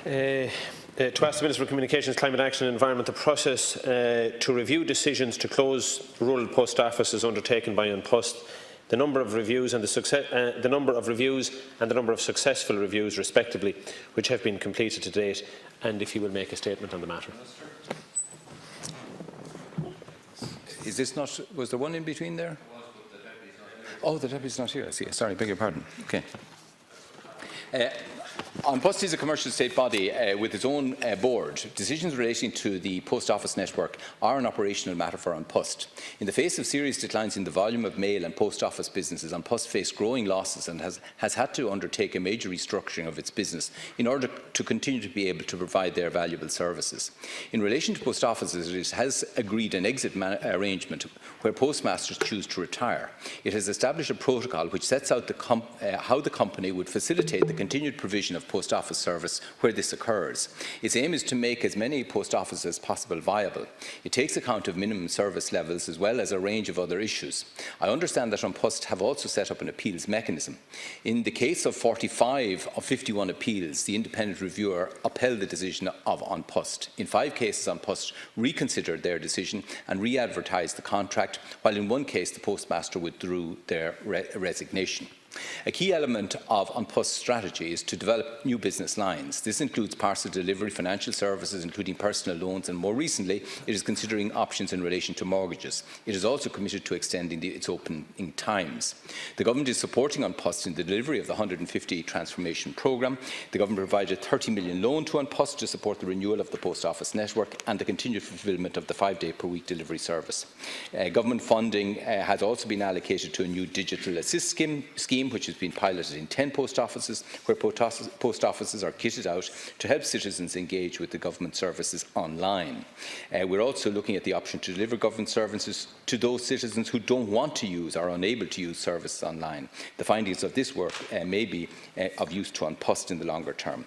To ask the Minister for Communications, Climate Action and Environment the process to review decisions to close rural post offices undertaken by An Post, the number of reviews and the number of successful reviews, respectively, which have been completed to date, and if he will make a statement on the matter. Is this not? Was there one in between there? Oh, the deputy's not here. I see. Sorry, beg your pardon. Okay. An Post is a commercial state body with its own board. Decisions relating to the post office network are an operational matter for An Post. In the face of serious declines in the volume of mail and post office businesses, An Post faced growing losses and has had to undertake a major restructuring of its business in order to continue to be able to provide their valuable services. In relation to post offices, it has agreed an exit arrangement where postmasters choose to retire. It has established a protocol which sets out how the company would facilitate the continued provision of post office service where this occurs. Its aim is to make as many post offices as possible viable. It takes account of minimum service levels as well as a range of other issues. I understand that An Post have also set up an appeals mechanism. In the case of 45 of 51 appeals, the independent reviewer upheld the decision of An Post. In 5 cases, An Post reconsidered their decision and re-advertised the contract, while in one case the postmaster withdrew their resignation. A key element of An Post's strategy is to develop new business lines. This includes parcel delivery, financial services, including personal loans, and more recently, it is considering options in relation to mortgages. It is also committed to extending its opening times. The Government is supporting An Post in the delivery of the 150 transformation programme. The Government provided a 30 million loan to An Post to support the renewal of the post office network and the continued fulfilment of the 5-day-per-week delivery service. Government funding has also been allocated to a new digital assist scheme which has been piloted in 10 post offices, where post offices are kitted out to help citizens engage with the government services online. We're also looking at the option to deliver government services to those citizens who don't want to use or are unable to use services online. The findings of this work may be of use to An Post in the longer term.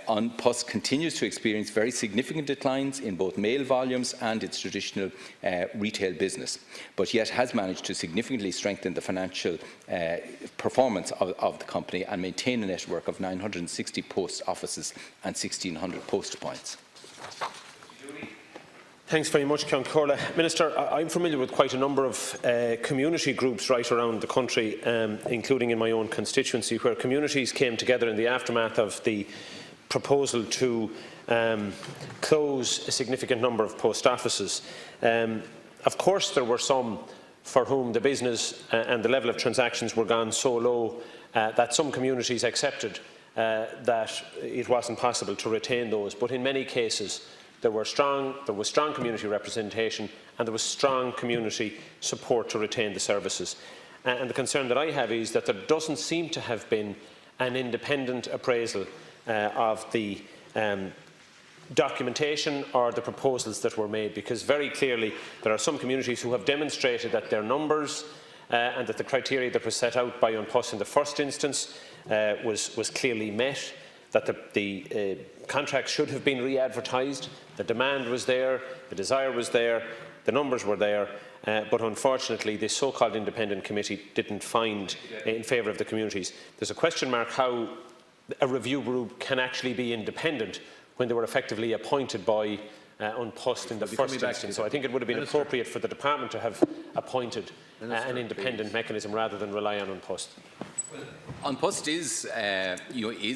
An Post continues to experience very significant declines in both mail volumes and its traditional retail business, but yet has managed to significantly strengthen the financial performance of the company and maintain a network of 960 post offices and 1,600 post points. Thanks very much, Ceann Comhairle. Minister, I'm familiar with quite a number of community groups right around the country, including in my own constituency, where communities came together in the aftermath of the proposal to close a significant number of post offices. Of course, there were some for whom the business and the level of transactions were gone so low that some communities accepted that it wasn't possible to retain those. But in many cases, there was strong community representation and there was strong community support to retain the services. And the concern that I have is that there doesn't seem to have been an independent appraisal of the documentation or the proposals that were made, because very clearly there are some communities who have demonstrated that their numbers and that the criteria that was set out by An Post in the first instance was clearly met, that the contracts should have been re-advertised, the demand was there, the desire was there, the numbers were there, but unfortunately this so-called independent committee didn't find in favour of the communities. There's a question mark how a review group can actually be independent when they were effectively appointed by An Post in the first instance. So I think it would have been appropriate for the department to have appointed an independent mechanism rather than rely on An Post. An Post is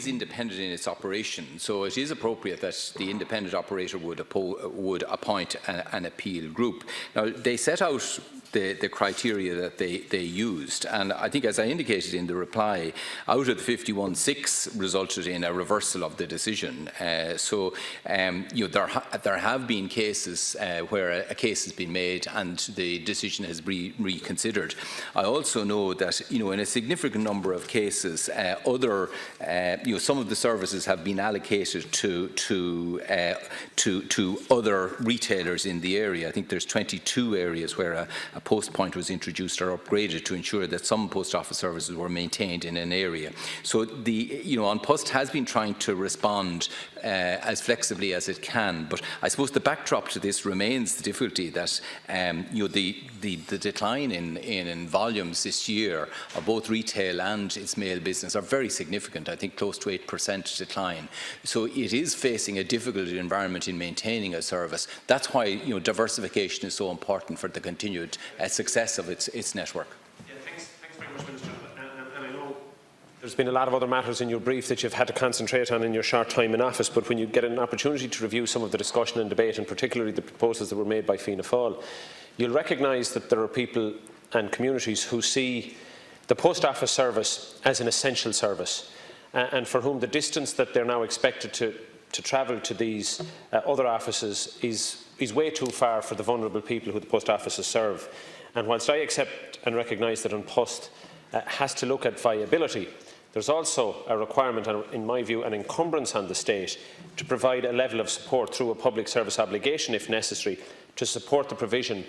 independent in its operation, so it is appropriate that the independent operator would appoint an appeal group. Now, they set out the criteria that they used, and I think, as I indicated in the reply, out of the 51-6 resulted in a reversal of the decision. There have been cases where a case has been made and the decision has been reconsidered. I also know that in a significant number of cases, some of the services have been allocated to other retailers in the area. I think there's 22 areas where a post point was introduced or upgraded to ensure that some post office services were maintained in an area. So An Post has been trying to respond as flexibly as it can, but I suppose the backdrop to this remains the difficulty that the decline in volumes this year of both retail and its mail business are very significant. I think close to 8% decline. So it is facing a difficult environment in maintaining a service. That's why diversification is so important for the continued success of its network. Yeah, thanks very much, Minister. And I know there's been a lot of other matters in your brief that you've had to concentrate on in your short time in office, but when you get an opportunity to review some of the discussion and debate, and particularly the proposals that were made by Fianna Fáil, you'll recognise that there are people and communities who see the post office service as an essential service, and for whom the distance that they're now expected to travel to these other offices is way too far for the vulnerable people who the post offices serve. And whilst I accept and recognise that An Post has to look at viability, there's also a requirement, and in my view an encumbrance on the state, to provide a level of support through a public service obligation, if necessary, to support the provision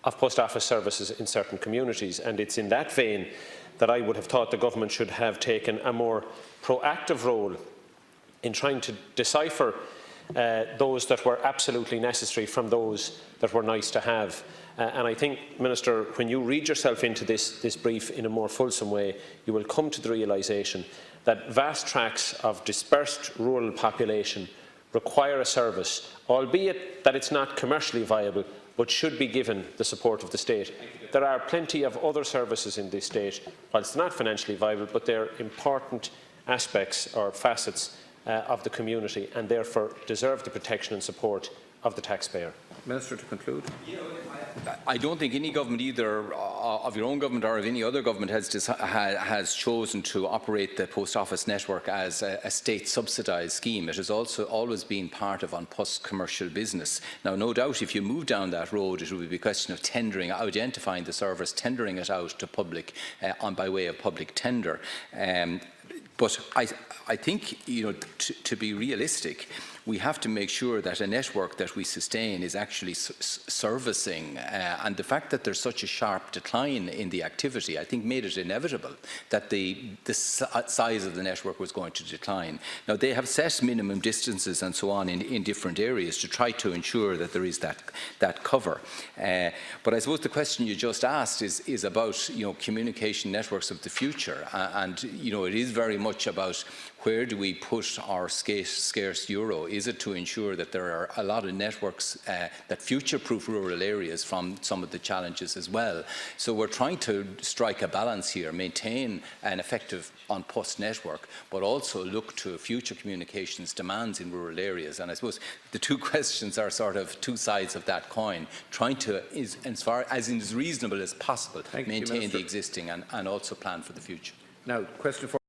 of post office services in certain communities. And it's in that vein that I would have thought the government should have taken a more proactive role in trying to decipher those that were absolutely necessary from those that were nice to have. And I think, Minister, when you read yourself into this brief in a more fulsome way, you will come to the realisation that vast tracts of dispersed rural population require a service, albeit that it's not commercially viable, but should be given the support of the state. There are plenty of other services in this state, whilst not financially viable, but they're important aspects or facets of the community, and therefore deserve the protection and support of the taxpayer. Minister, to conclude. I don't think any government, either of your own government or of any other government, has chosen to operate the post office network as a state subsidised scheme. It has also always been part of An Post's commercial business. Now, no doubt, if you move down that road, it will be a question of tendering, identifying the service, tendering it out to public by way of public tender. But I think, to be realistic, we have to make sure that a network that we sustain is actually servicing, and the fact that there's such a sharp decline in the activity, I think, made it inevitable that the size of the network was going to decline. Now, they have set minimum distances and so on in different areas to try to ensure that there is that cover. But I suppose the question you just asked is about communication networks of the future, and it is very much about where do we put our scarce euro? Is it to ensure that there are a lot of networks that future-proof rural areas from some of the challenges as well? So we're trying to strike a balance here, maintain an effective An Post network, but also look to future communications demands in rural areas. And I suppose the two questions are sort of two sides of that coin, trying to, as far as reasonable as possible, maintain the existing and also plan for the future. Now, question for